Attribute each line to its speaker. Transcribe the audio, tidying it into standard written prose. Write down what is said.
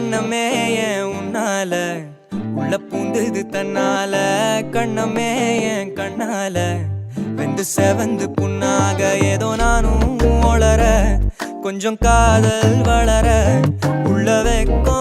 Speaker 1: எண்ணமே ஏன் உன்னால உள்ள பூந்தது தன்னால கண்ணமே ஏன் கண்ணால வெந்து செவந்து புண்ணாக ஏதோ நானும் ஒளர கொஞ்சம் காதல் வளர உள்ள வெக்கம்